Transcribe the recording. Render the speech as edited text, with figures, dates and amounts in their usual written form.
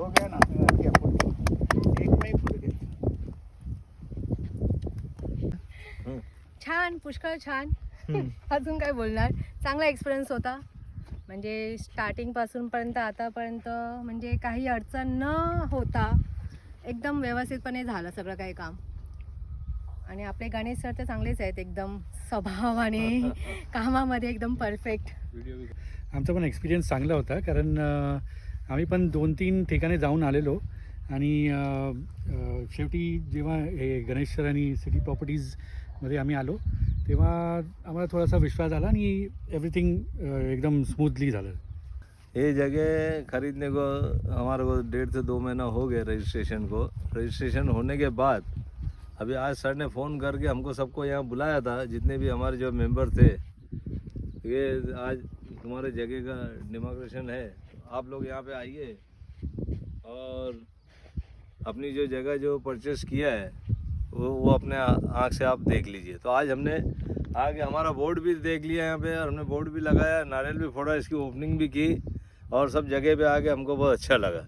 हो गया ना, घ्या फोटो. एक नाही फोटो घ्या. छान, पुष्कळ छान. अजून काय बोलणार. चांगला एक्सपिरियन्स होता. म्हणजे स्टार्टिंगपासूनपर्यंत आतापर्यंत म्हणजे काही अडचण न होता एकदम व्यवस्थितपणे झालं सगळं काही काम. आणि आपले गणेश सर तर चांगलेच आहेत, एकदम स्वभावाने कामामध्ये एकदम परफेक्ट. आमचा पण एक्सपिरियन्स चांगला होता, कारण आम्ही पण 2-3 ठिकाणी जाऊन आलेलो आणि शेवटी जेव्हा हे गणेश सर आणि सिटी प्रॉपर्टीजमध्ये आम्ही आलो तेव्हा आम्हाला थोडासा विश्वास आला आणि एव्हरीथिंग एकदम स्मूथली झालं. ये जगह खरीदने को हमारे को 1.5 से 2 महीना हो गया रजिस्ट्रेशन को. रजिस्ट्रेशन होने के बाद अभी आज सर ने फ़ोन करके हमको सबको यहाँ बुलाया था, जितने भी हमारे जो मेंबर थे, ये आज तुम्हारे जगह का डिमार्केशन है, आप लोग यहाँ पे आइए और अपनी जो जगह जो परचेस किया है वो अपने आँख से आप देख लीजिए. तो आज हमने आके हमारा बोर्ड भी देख लिया यहाँ पे, और हमने बोर्ड भी लगाया, नारियल भी फोड़ा, इसकी ओपनिंग भी की और सब जगह पे आके हमको बहुत अच्छा लगा.